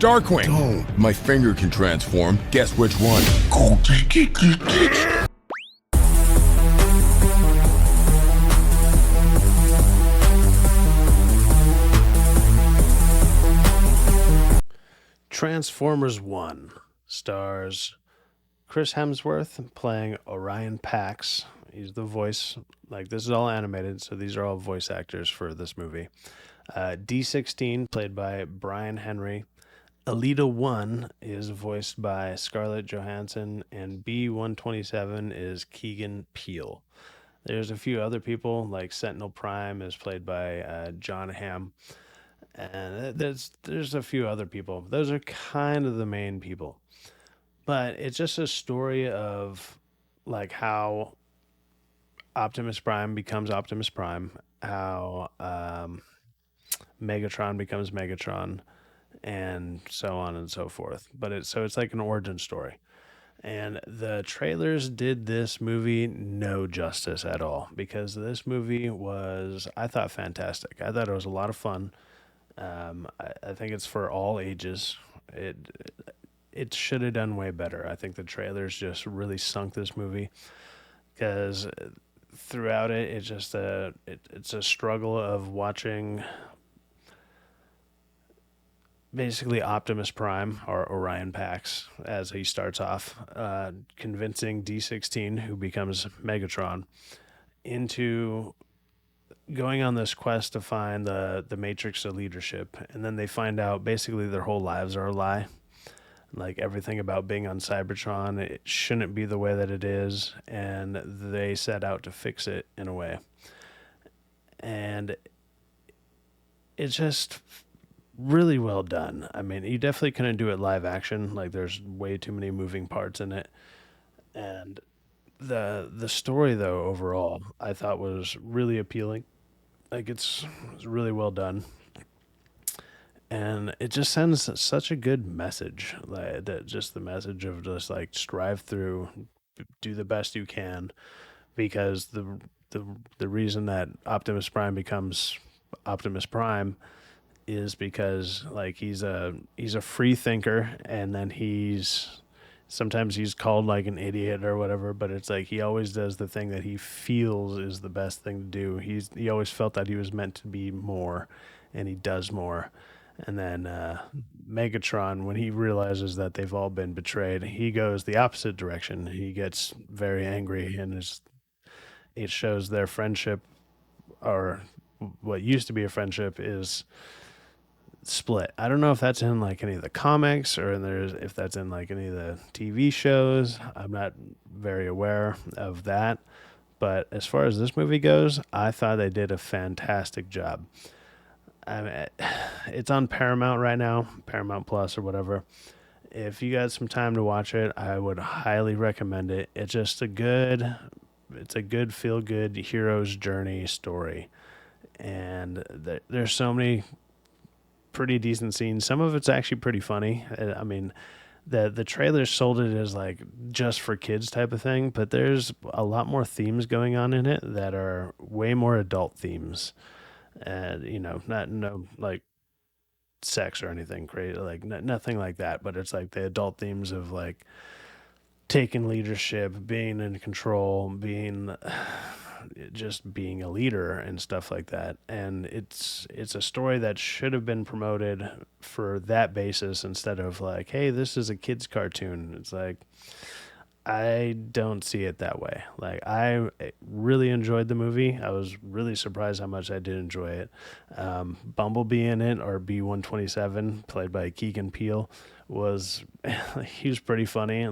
Darkwing! Don't. My finger can transform. Guess which one? Transformers 1 stars Chris Hemsworth playing Orion Pax. He's the voice. Like, this is all animated, so these are all voice actors for this movie. D16, played by Brian Henry. Alita 1 is voiced by Scarlett Johansson, and B127 is Keegan Peele. There's a few other people, like Sentinel Prime is played by John Hamm, and there's a few other people. Those are kind of the main people. But it's just a story of like how Optimus Prime becomes Optimus Prime, how Megatron becomes Megatron, and so on and so forth. But it's like an origin story. And the trailers did this movie no justice at all, because this movie was, I thought, fantastic. I thought it was a lot of fun. I think it's for all ages. It should have done way better. I think the trailers just really sunk this movie, because throughout it, it's a struggle of watching basically Optimus Prime, or Orion Pax, as he starts off, convincing D16, who becomes Megatron, into going on this quest to find the matrix of leadership. And then they find out basically their whole lives are a lie. Like, everything about being on Cybertron, it shouldn't be the way that it is, and they set out to fix it in a way. And it's just really well done. I mean, you definitely couldn't do it live action. Like, there's way too many moving parts in it. And the story, though, overall, I thought was really appealing. Like, it's really well done. And it just sends such a good message, like that, just the message of just like strive through, do the best you can, because the reason that Optimus Prime becomes Optimus Prime is because like he's a free thinker, and then sometimes he's called like an idiot or whatever, but it's like he always does the thing that he feels is the best thing to do. He always felt that he was meant to be more, and he does more. And then Megatron, when he realizes that they've all been betrayed, he goes the opposite direction. He gets very angry, and it shows their friendship, or what used to be a friendship, is split. I don't know if that's in like any of the comics, or if that's in like any of the TV shows. I'm not very aware of that. But as far as this movie goes, I thought they did a fantastic job. I mean, it's on Paramount right now, Paramount Plus or whatever. If you got some time to watch it, I would highly recommend it. It's just it's a good feel-good hero's journey story, and there's so many pretty decent scenes. Some of it's actually pretty funny. I mean, the trailers sold it as like just for kids type of thing, but there's a lot more themes going on in it that are way more adult themes. And not no like sex or anything crazy, like nothing like that, but it's like the adult themes of like taking leadership, being in control, being just being a leader and stuff like that. And it's a story that should have been promoted for that basis, instead of like, hey, this is a kids cartoon. It's like, I don't see it that way. Like, I really enjoyed the movie. I was really surprised how much I did enjoy it. Bumblebee in it, or B127, played by Keegan Peele, he was pretty funny.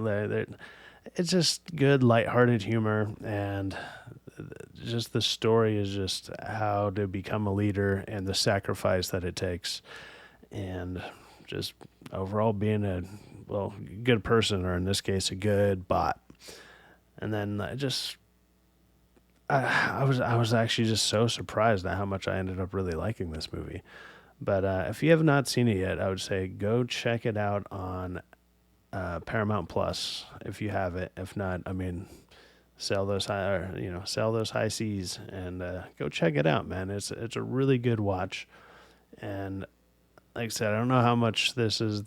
It's just good, lighthearted humor, and just the story is just how to become a leader and the sacrifice that it takes, and just overall being a good person, or in this case, a good bot. And then I was actually just so surprised at how much I ended up really liking this movie. But if you have not seen it yet, I would say go check it out on Paramount Plus if you have it. If not, I mean, sell those high seas, and go check it out, man. It's a really good watch, and like I said, I don't know how much this is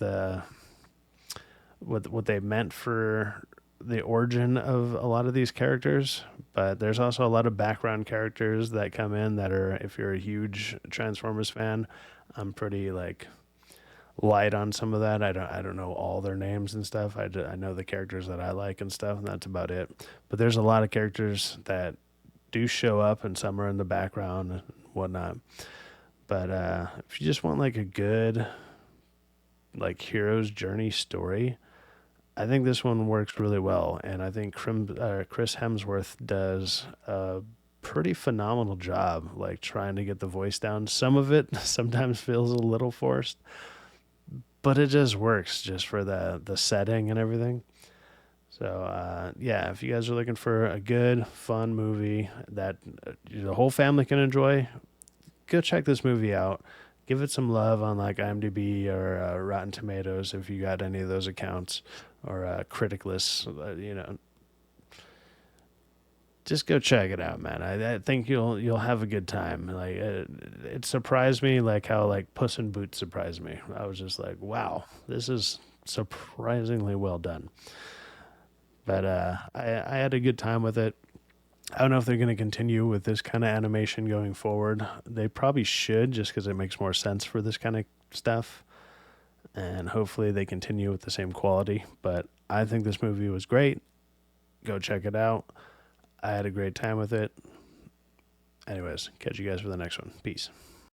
what they meant for the origin of a lot of these characters, but there's also a lot of background characters that come in that are, if you're a huge Transformers fan, I'm pretty like light on some of that. I don't know all their names and stuff. I know the characters that I like and stuff, and that's about it. But there's a lot of characters that do show up, and some are in the background and whatnot. But if you just want like a good like hero's journey story, I think this one works really well, and I think Chris Hemsworth does a pretty phenomenal job, like trying to get the voice down. Some of it sometimes feels a little forced, but it just works just for the setting and everything. So yeah, if you guys are looking for a good, fun movie that the whole family can enjoy, go check this movie out. Give it some love on like IMDb or Rotten Tomatoes if you got any of those accounts, or Criticless. Just go check it out, man. I think you'll have a good time. Like it surprised me, like how like Puss in Boots surprised me. I was just like, wow, this is surprisingly well done. But I had a good time with it. I don't know if they're going to continue with this kind of animation going forward. They probably should, just because it makes more sense for this kind of stuff. And hopefully they continue with the same quality. But I think this movie was great. Go check it out. I had a great time with it. Anyways, catch you guys for the next one. Peace.